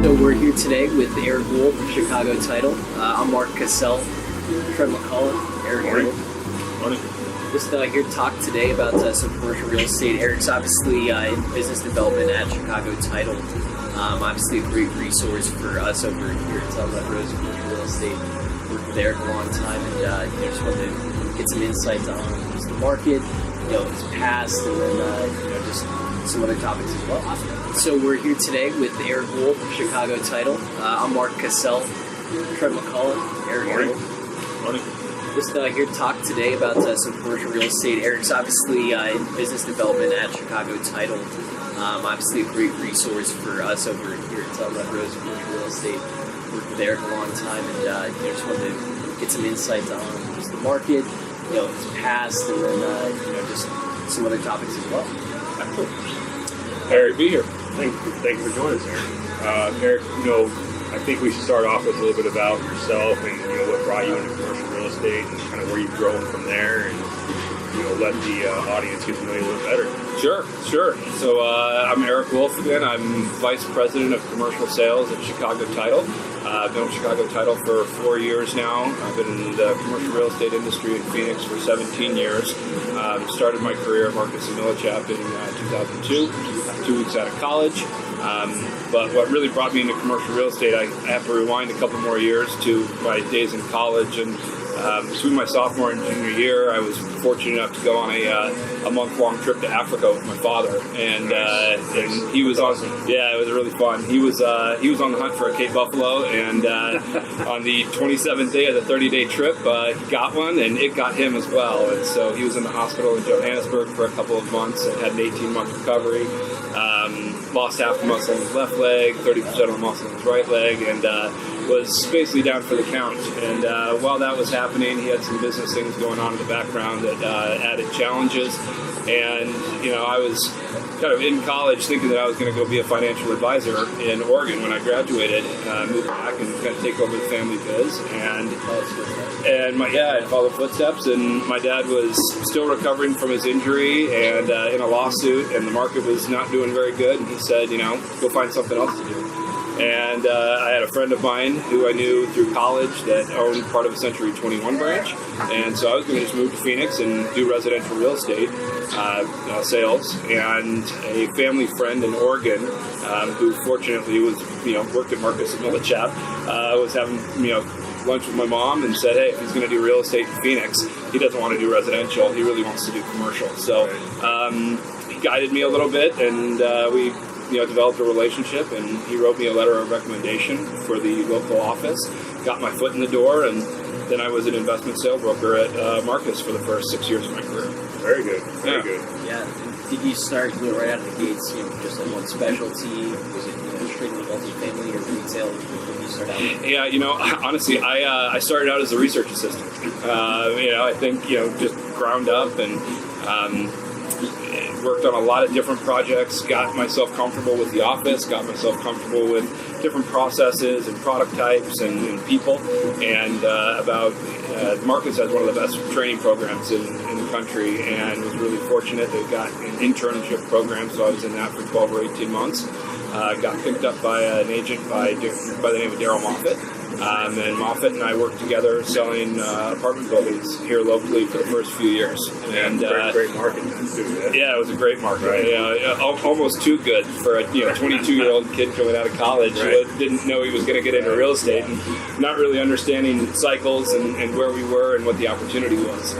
So we're here today with Eric Wolfe of Chicago Title. I'm Mark Cassell, Trent McCullough, Eric Wolfe. Morning. Just here to talk today about some commercial real estate. Eric's obviously in business development at Chicago Title. Obviously a great resource for us over here at South Rose Commercial Real Estate. Worked with Eric a long time, and just wanted to get some insights on just the market, his past, and then just some other topics as well. So we're here today with Eric Wolfe of Chicago Title. I'm Mark Cassell, Trent McCullough, Eric Wolfe. Morning. Just here to talk today about some commercial real estate. Eric's obviously in business development at Chicago Title. Obviously a great resource for us over here at South Rose Commercial Real Estate. Worked with Eric a long time, and just wanted to get some insights on just the market, his past, and then just some other topics as well. Eric, be here. Thank you for joining us, Eric. Eric, I think we should start off with a little bit about yourself and what brought you into commercial real estate and kind of where you've grown from there, and let the audience get to know you a little better. Sure. So I'm Eric Wolfe again. I'm Vice President of Commercial Sales at Chicago Title. I've been with Chicago Title for 4 years now. I've been in the commercial real estate industry in Phoenix for 17 years. Started my career at Marcus & Millichap in 2002, 2 weeks out of college. But what really brought me into commercial real estate, I have to rewind a couple more years to my days in college. And between my sophomore and junior year, I was fortunate enough to go on a month-long trip to Africa with my father, and he was awesome. Yeah, it was really fun. He was on the hunt for a Cape Buffalo, and on the 27th day of the 30-day trip, he got one, and it got him as well. And so he was in the hospital in Johannesburg for a couple of months and had an 18-month recovery. Lost half the muscle in his left leg, 30% of the muscle in his right leg, and was basically down for the count. And while that was happening, he had some business things going on in the background that added challenges. And, I was kind of in college thinking that I was going to go be a financial advisor in Oregon when I graduated, moved back and kind of take over the family biz. And I followed footsteps, and my dad was still recovering from his injury and in a lawsuit, and the market was not doing very good. And he said, go find something else to do. And I had a friend of mine who I knew through college that owned part of a Century 21 branch. And so I was going to just move to Phoenix and do residential real estate sales. And a family friend in Oregon, who fortunately was, worked at Marcus & Millichap, was having, lunch with my mom and said, hey, if he's going to do real estate in Phoenix, he doesn't want to do residential. He really wants to do commercial. So he guided me a little bit, and we developed a relationship, and he wrote me a letter of recommendation for the local office, got my foot in the door, and then I was an investment sales broker at Marcus for the first 6 years of my career. Very good. Very good. Yeah. Did you start right out of the gates, just in one specialty? Was it strictly multifamily or retail when you started out? Yeah, honestly, I started out as a research assistant. I think, just ground up and worked on a lot of different projects, got myself comfortable with the office, got myself comfortable with different processes and product types and people, and Marcus has one of the best training programs in the country, and was really fortunate. They've got an internship program, so I was in that for 12 or 18 months. Got picked up by an agent by the name of Daryl Moffitt. And Moffitt and I worked together selling apartment buildings here locally for the first few years. And great market too. Yeah, it was a great market. Right. Almost too good for a 22-year-old kid coming out of college who didn't know he was going to get into real estate and not really understanding cycles and where we were and what the opportunity was.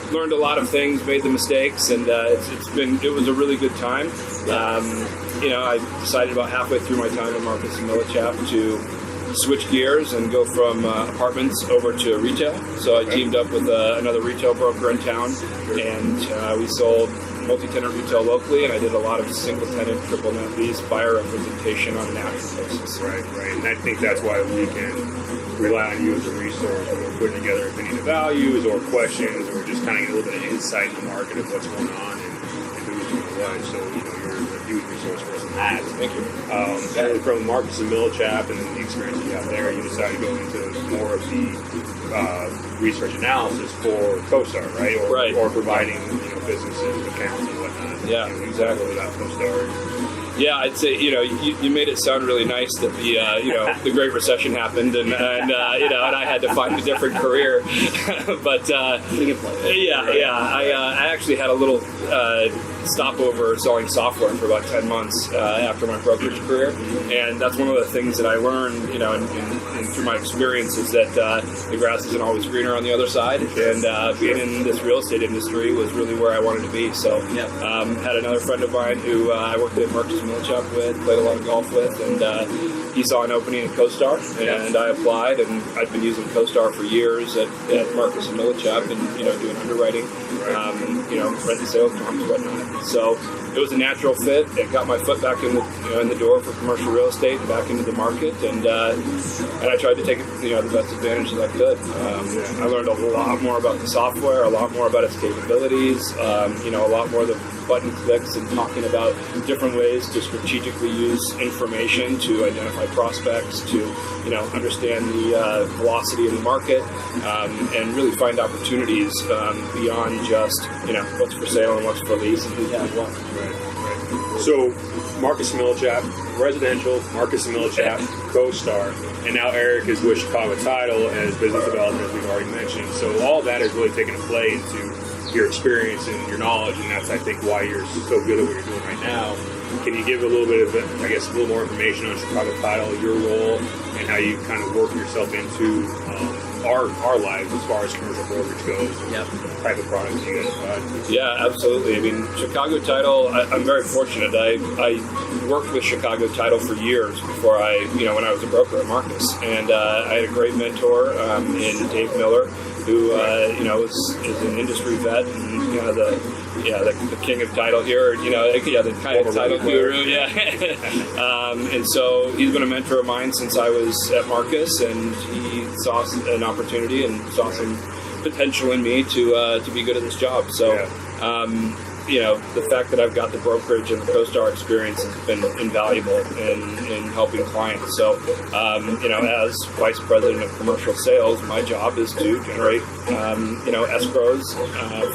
Learned a lot of things, made the mistakes, and it was a really good time. I decided about halfway through my time at Marcus & Millichap to switch gears and go from apartments over to retail. So I teamed up with another retail broker in town, and we sold multi-tenant retail locally, and I did a lot of single-tenant, triple-net lease buyer representation on a national basis. Right. And I think that's why we can rely on you as a resource when we're putting together if any of the values or questions, or just kind of get a little bit of insight in the market of what's going on and who's doing what. So, you're a huge resource for us in that. Thank you. And from Marcus & Millichap and the experience you have there, you decided to go into more of the research analysis for CoStar, right? Or providing businesses, accounts, and whatnot. Yeah, exactly. Without CoStar. Yeah, I'd say, you made it sound really nice that the Great Recession happened and I had to find a different career. But I actually had a little stopover selling software for about 10 months after my brokerage career, and that's one of the things that I learned, and through my experience, is that the grass isn't always greener on the other side, and being in this real estate industry was really where I wanted to be. So had another friend of mine who I worked at Marcus Millichap with, played a lot of golf with, and he saw an opening at CoStar, and I applied, and I'd been using CoStar for years at Marcus and Millichap, and doing underwriting, rent and sales comps, whatnot. So it was a natural fit. It got my foot back in the door for commercial real estate, back into the market, and I tried to take the best advantage that I could. I learned a lot more about the software, a lot more about its capabilities, a lot more of the button clicks and talking about different ways to strategically use information to identify prospects, to understand the velocity in the market, and really find opportunities beyond just what's for sale and what's for lease and who's doing what. Right. So Marcus Millichap, residential, Marcus Millichap, CoStar, and now Eric is with Chicago Title as business development, as we've already mentioned. So all that is really taking a play into your experience and your knowledge, and that's, I think, why you're so good at what you're doing right now. Can you give a little bit of, a little more information on Chicago Title, your role, and how you kind of work yourself into our lives as far as commercial brokerage goes? Yep. Type of products you guys provide? Yeah, absolutely. I mean, Chicago Title, I'm very fortunate. I worked with Chicago Title for years before when I was a broker at Marcus, and I had a great mentor in Dave Miller, who is an industry vet and the king of title here, the kind of title guru, and so he's been a mentor of mine since I was at Marcus, and he saw an opportunity and saw some potential in me to be good at this job. So. The fact that I've got the brokerage and the CoStar experience has been invaluable in helping clients. So, as Vice President of Commercial Sales, my job is to generate, escrows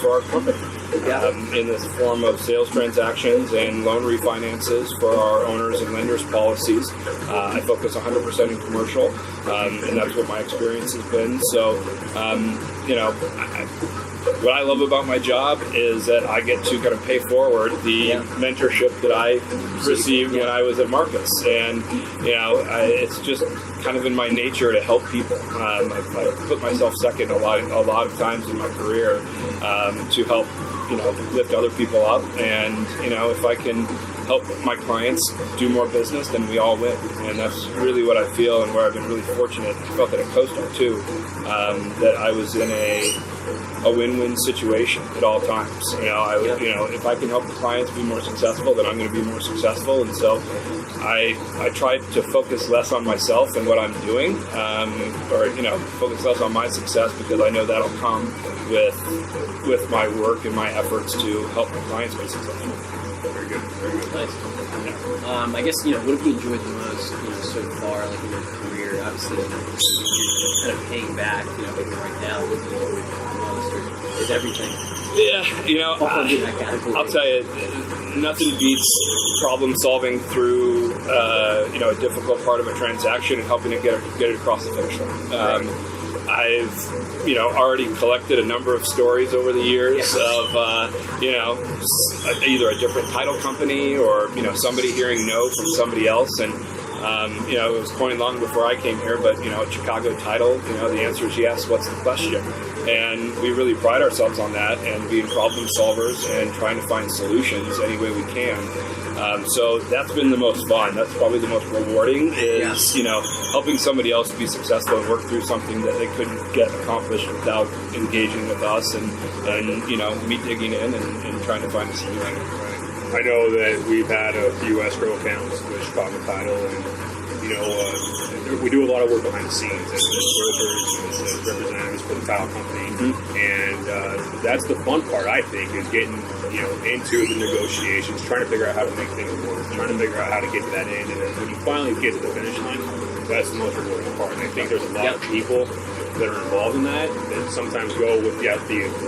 for our company in this form of sales transactions and loan refinances for our owners and lenders policies. I focus 100% in commercial, and that's what my experience has been. So, what I love about my job is that I get to kind of pay forward the mentorship that I received when I was at Marcus, and it's just kind of in my nature to help people. I put myself second a lot of times in my career to help lift other people up, and if I can help my clients do more business, then we all win. And that's really what I feel, and where I've been really fortunate. I felt that at CoStar too, that I was in a win-win situation at all times. If I can help the clients be more successful, then I'm going to be more successful. And so I try to focus less on myself and what I'm doing, focus less on my success, because I know that'll come with my work and my efforts to help my clients be successful. Very good. Nice. I guess, what have you enjoyed the most, so far, like in your career? Obviously, you're kind of paying back, maybe right now, what have you enjoyed the most, or is everything? Yeah, I'll tell you, nothing beats problem solving through, a difficult part of a transaction and helping it get it across the finish line. I've, already collected a number of stories over the years of, either a different title company or, somebody hearing no from somebody else. And, it was coined long before I came here, but, at Chicago Title, the answer is yes. What's the question? And we really pride ourselves on that and being problem solvers and trying to find solutions any way we can. So that's been the most fun. That's probably the most rewarding is, helping somebody else be successful and work through something that they couldn't get accomplished without engaging with us and me digging in and trying to find a solution. I know that we've had a few escrow accounts with Chicago Title, and we do a lot of work behind the scenes as brokers, as representatives for the title company, and that's the fun part, I think, is getting into the negotiations, trying to figure out how to make things work, trying to figure out how to get to that end, and then when you finally get to the finish line, that's the most rewarding part. And I think there's a lot of people that are involved in that sometimes go with the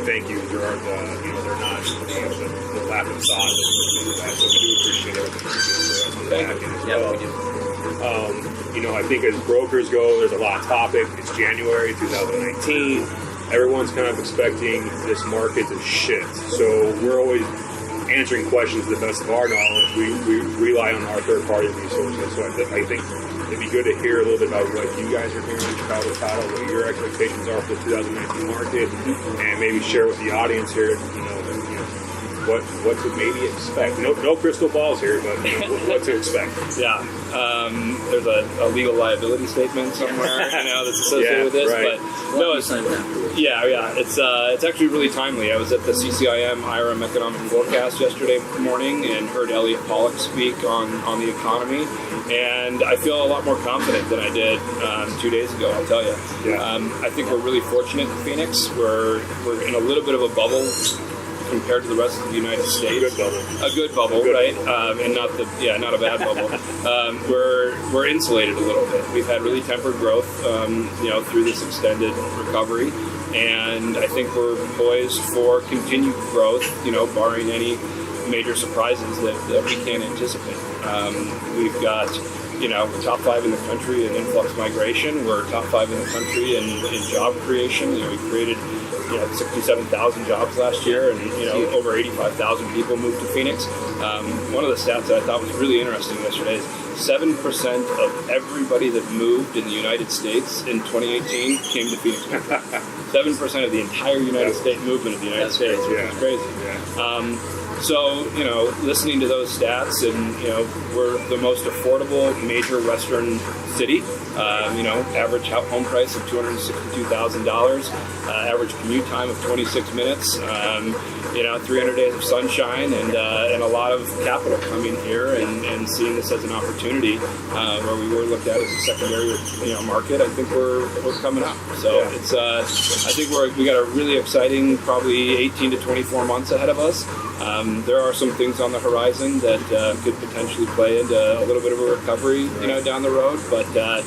thank yous or they're not the laughing stock. So we do appreciate everything. back in as well. We do. You know, I think as brokers go, there's a lot of topic. It's January 2019. Everyone's kind of expecting this market to shift. So we're always answering questions to the best of our knowledge. We rely on our third-party resources. So I think it'd be good to hear a little bit about what you guys are hearing in Chicago Title, what your expectations are for the 2019 market, and maybe share with the audience here, what to maybe expect. No crystal balls here, but what to expect. Yeah, there's a legal liability statement somewhere, that's associated with this. Right. But no, it's actually really timely. I was at the CCIM IRM Economic Forecast yesterday morning and heard Elliot Pollack speak on the economy, and I feel a lot more confident than I did 2 days ago. I'll tell you. Yeah. I think we're really fortunate in Phoenix. We're in a little bit of a bubble compared to the rest of the United States. A good bubble, right? And not a bad bubble. We're insulated a little bit. We've had really tempered growth, through this extended recovery, and I think we're poised for continued growth, barring any major surprises that we can't anticipate. We've got, we're top 5 in the country in influx migration. We're top 5 in the country in job creation. We created 67,000 jobs last year, and over 85,000 people moved to Phoenix. One of the stats that I thought was really interesting yesterday is 7% of everybody that moved in the United States in 2018 came to Phoenix. 7% of the entire United States movement of the United States, which is crazy. Yeah. So, listening to those stats, and, we're the most affordable major Western city. Average home price of $262,000, average commute time of 26 minutes, 300 days of sunshine, and a lot of capital coming here and seeing this as an opportunity where we were looked at as a secondary, market. I think we're coming up. So it's I think we got a really exciting, probably 18 to 24 months ahead of us. There are some things on the horizon that could potentially play into a little bit of a recovery, down the road. But the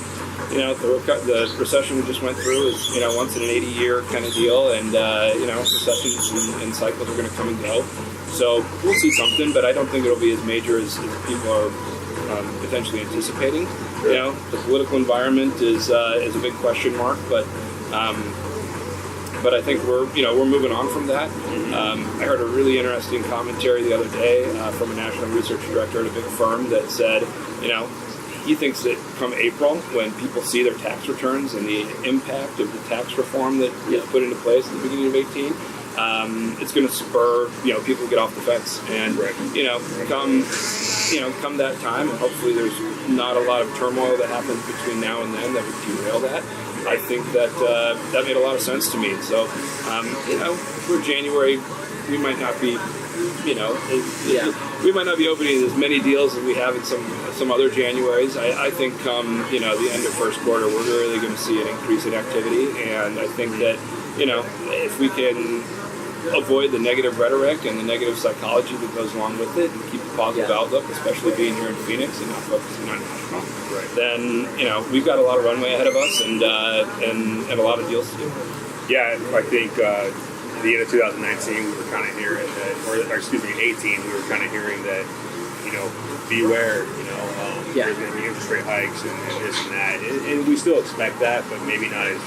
recession we just went through is once in an 80-year kind of deal, and recessions and cycles are going to come and go. So we'll see something, but I don't think it'll be as major as people are potentially anticipating. Sure. The political environment is a big question mark, but I think we're moving on from that. I heard a really interesting commentary the other day from a national research director at a big firm that said, he thinks that come April, when people see their tax returns and the impact of the tax reform that was put into place at the beginning of 2018, it's going to spur people to get off the fence, and come that time, and hopefully there's not a lot of turmoil that happens between now and then that would derail that. I think that made a lot of sense to me. So, for January, we might not be, we might not be opening as many deals as we have in some other Januaries. I think come, the end of first quarter, we're really going to see an increase in activity. And I think that, if we can avoid the negative rhetoric and the negative psychology that goes along with it, and keep a positive outlook, especially being here in Phoenix and not focusing on national, then we've got a lot of runway ahead of us, and a lot of deals to do. Yeah, I think at the end of 2019 we were kind of hearing that, or excuse me, in 18 we were kind of hearing that, beware, there's going to be interest rate hikes and this and that, and we still expect that, but maybe not as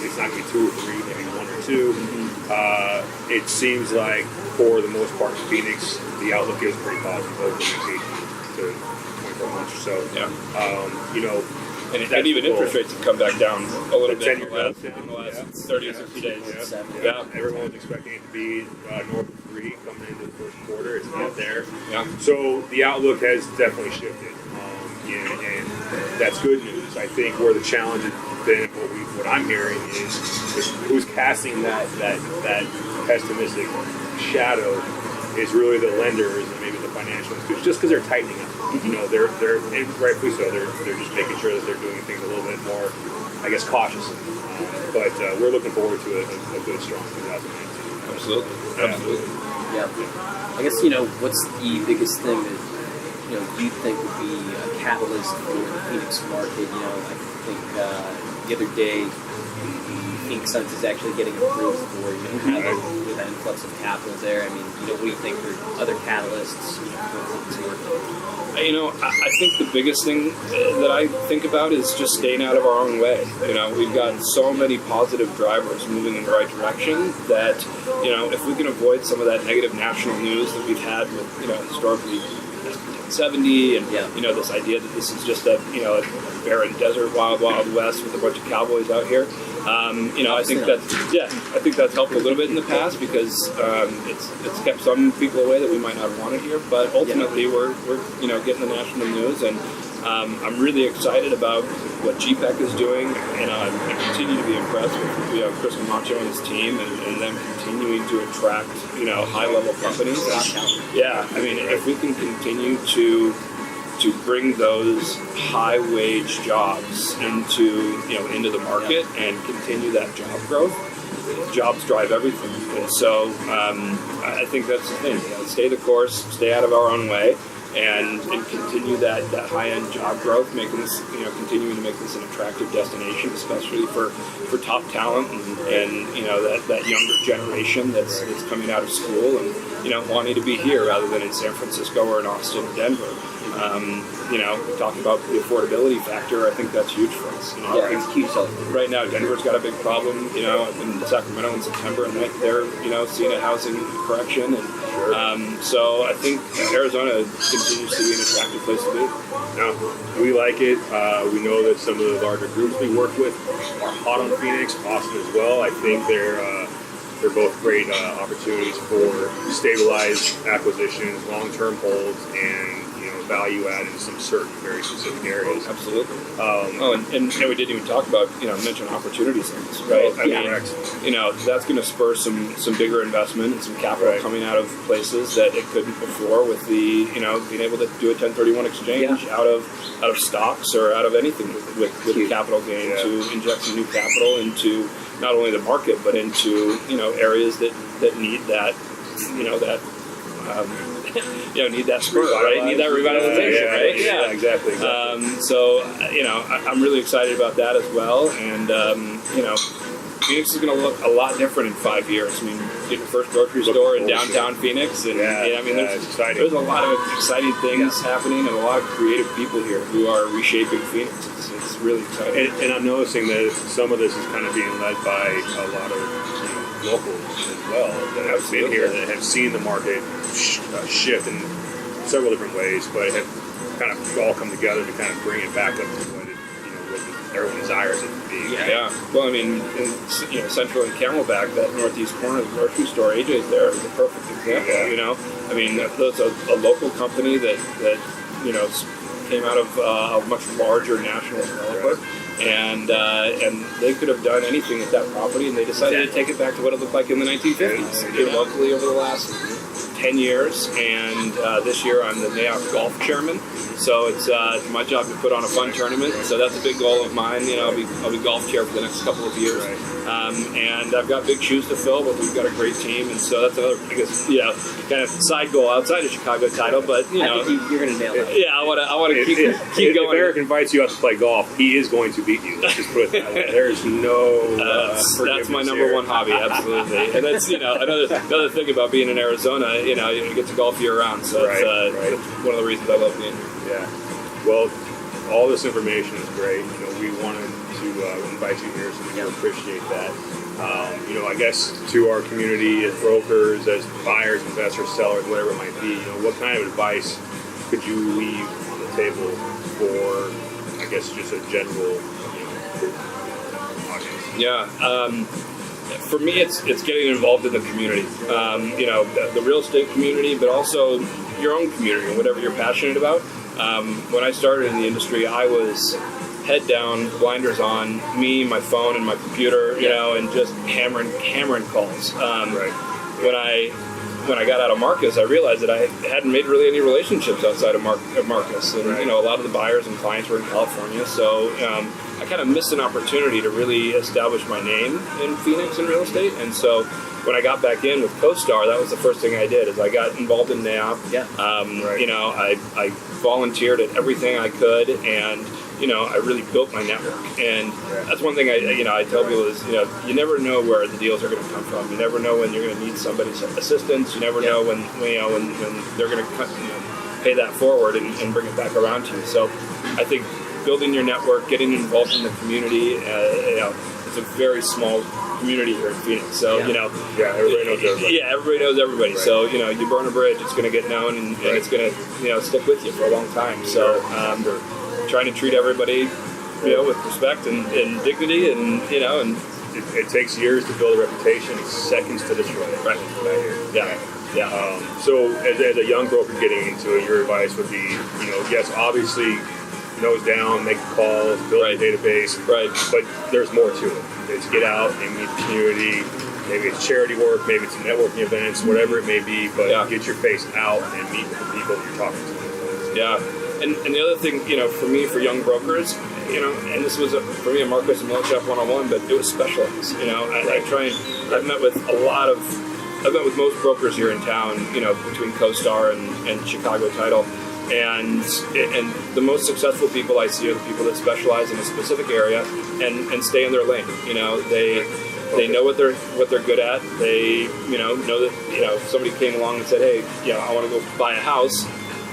it's not going to be 2 or 3, maybe 1 or 2. It seems like for the most part in Phoenix, the outlook is pretty positive over the next 18 to 24 months or so. Yeah. And even interest rates have come back down a little bit in the last 30 or 60 days. Yeah. Everyone was expecting it to be north of 3 coming into the first quarter. It's not there. Yeah. So the outlook has definitely shifted. And that's good news. I think where the challenge has been, what I'm hearing is who's casting that pessimistic shadow is really the lenders and maybe the financial institutions, just because they're tightening up. They're and rightfully so. They're just making sure that they're doing things a little bit more, I guess, cautiously. But we're looking forward to a good, strong 2019. Absolutely. Yeah. I guess what's the biggest thing that you think would be a catalyst for the Phoenix market? I think the other day the Phoenix Suns is actually getting approved for with kind of influx of capital there? I mean, what do you think are other catalysts to work on? I think the biggest thing that I think about is just staying out of our own way. We've got so many positive drivers moving in the right direction that, if we can avoid some of that negative national news that we've had with, historically 1070 and, this idea that this is just a barren desert, wild west with a bunch of cowboys out here. I think that's helped a little bit in the past because it's kept some people away that we might not have wanted here. But ultimately, we're getting the national news, and I'm really excited about what GPEC is doing, and I continue to be impressed with Chris Camacho and his team, and them continuing to attract high level companies. Yeah, I mean, if we can continue to bring those high wage jobs into the market and continue that job growth. Jobs drive everything, and so I think that's the thing. Stay the course, stay out of our own way, and continue that high end job growth, making this continuing to make this an attractive destination, especially for top talent and that younger generation that's coming out of school and wanting to be here rather than in San Francisco or in Austin or Denver. We talked about the affordability factor. I think that's huge for us. It's huge. Right now, Denver's got a big problem. I've been in Sacramento in September, and they're seeing a housing correction, and so I think Arizona continues to be an attractive place to be. No, we like it. We know that some of the larger groups we work with are hot on Phoenix, Austin as well. I think they're both great opportunities for stabilized acquisitions, long-term holds, and value add in some certain very specific areas. Absolutely. And we didn't even talk about mention opportunity zones, right? That's going to spur some bigger investment and some capital coming out of places that it couldn't before with the being able to do a 1031 exchange out of stocks or out of anything with the capital gain to inject some new capital into not only the market but into areas that need that need that spur, right? Need that revitalization, right? Yeah, exactly. So, I'm really excited about that as well. And, Phoenix is going to look a lot different in 5 years. I mean, get your first grocery store in downtown Phoenix. And, there's a lot of exciting things happening and a lot of creative people here who are reshaping Phoenix. It's really exciting. And I'm noticing that some of this is kind of being led by a lot of locals as well that have been here, that have seen the market shift in several different ways, but have kind of all come together to kind of bring it back up to what everyone desires it to be. Yeah. Well, I mean, in Central and Camelback, that northeast corner of the grocery store, AJ's there is a perfect example. I mean, that's a local company that came out of a much larger national developer. And they could have done anything at that property, and they decided to take it back to what it looked like in the 1950s. Here locally over the last 10 years, and this year I'm the NAIOP golf chairman. So it's my job to put on a fun tournament. So that's a big goal of mine. I'll be golf chair for the next couple of years. And I've got big shoes to fill, but we've got a great team, and so that's another, I guess, kind of side goal outside of Chicago title. But I think you're going to nail it. Yeah, I want to keep going. If Eric invites you out to play golf, he is going to beat you. Let's just put it that way. There's no. That's my number one hobby, absolutely. And that's another thing about being in Arizona. You get to golf year round, so it's one of the reasons I love being here. Yeah. Well, all this information is great. We wanted to invite you here, so we appreciate that. I guess to our community as brokers, as buyers, investors, sellers, whatever it might be, what kind of advice could you leave on the table for, I guess, just a general audience? Yeah. For me, it's getting involved in the community. The real estate community, but also your own community and whatever you're passionate about. When I started in the industry, I was head down, blinders on, me, my phone, and my computer, and just hammering calls. When I got out of Marcus, I realized that I hadn't made really any relationships outside of Marcus, and a lot of the buyers and clients were in California, so I kind of missed an opportunity to really establish my name in Phoenix in real estate. And so when I got back in with CoStar, that was the first thing I did. Is I got involved in NAIOP. I volunteered at everything I could, and I really built my network. And that's one thing I tell people is, you never know where the deals are going to come from. You never know when you're going to need somebody's assistance. You never know when they're going to pay that forward and bring it back around to you. So I think building your network, getting involved in the community, it's a very small community here in Phoenix. So, everybody knows everybody. Yeah, everybody knows everybody. Right. So, you burn a bridge, it's going to get known and it's going to, stick with you for a long time. So, trying to treat everybody, with respect and dignity and. It takes years to build a reputation, seconds to destroy it. Right. Yeah. So as a young broker getting into it, your advice would be, yes, obviously, nose down, make calls, build a database. Right. But there's more to it. It's get out and meet the community. Maybe it's charity work, maybe it's networking events, whatever it may be. But get your face out and meet with the people that you're talking to. Yeah. And the other thing, for me, for young brokers, and this was for me a Marcus and Mentorship 101, but it was specialized. I've met with most brokers here in town, between CoStar and Chicago Title. And the most successful people I see are the people that specialize in a specific area and stay in their lane. They know what they're good at. They know that if somebody came along and said, hey, I want to go buy a house.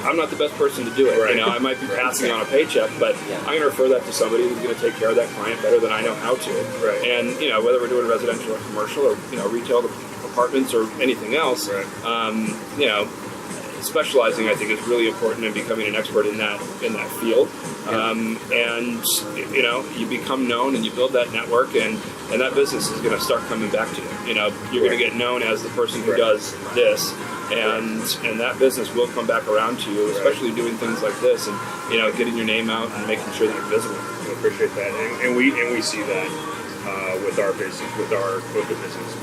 I'm not the best person to do it. Right. I might be passing on a paycheck, but I'm going to refer that to somebody who's going to take care of that client better than I know how to. Right. And whether we're doing residential or commercial or retail apartments or anything else, specializing I think is really important and becoming an expert in that field. And you become known and you build that network and that business is going to start coming back to you. You're going to get known as the person who does this. And that business will come back around to you, especially doing things like this and getting your name out and making sure that you're visible. I appreciate that, and we see that with our business, with our book of business.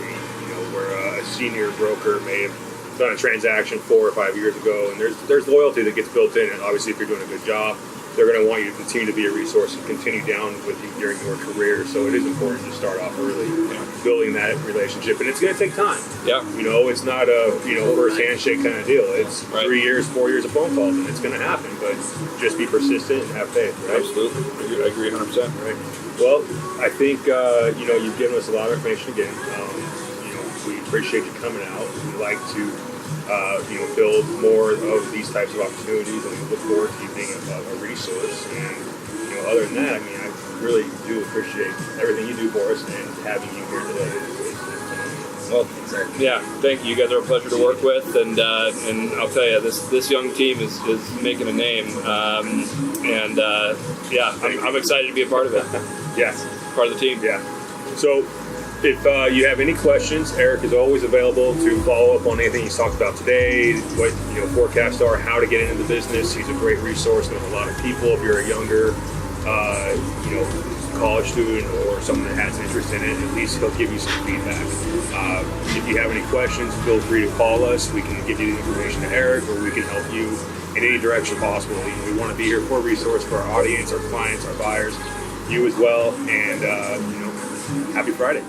We're a senior broker may have done a transaction 4 or 5 years ago, and there's loyalty that gets built in. And obviously, if you're doing a good job, they're going to want you to continue to be a resource and continue down with you during your career. So it is important to start off early, building that relationship, and it's going to take time. Yeah. It's not a first handshake kind of deal. It's 3 years, 4 years of phone calls, and it's going to happen. But just be persistent and have faith. Right? Absolutely, I agree 100%. Right. Well, I think you've given us a lot of information again. We appreciate you coming out. We'd like to build more of these types of opportunities, and we look forward to you being a resource. And other than that, I really do appreciate everything you do for us and having you here today. Well, yeah, thank you. You guys are a pleasure to work with, and I'll tell you, this young team is making a name, I'm excited to be a part of it. Yes, part of the team. Yeah. So, if you have any questions, Eric is always available to follow up on anything he's talked about today, what forecasts are, how to get into the business. He's a great resource with a lot of people. If you're a younger, college student or someone that has an interest in it, at least he'll give you some feedback. If you have any questions, feel free to call us. We can give you the information to Eric, or we can help you in any direction possible. We want to be here for a resource for our audience, our clients, our buyers, you as well. And happy Friday.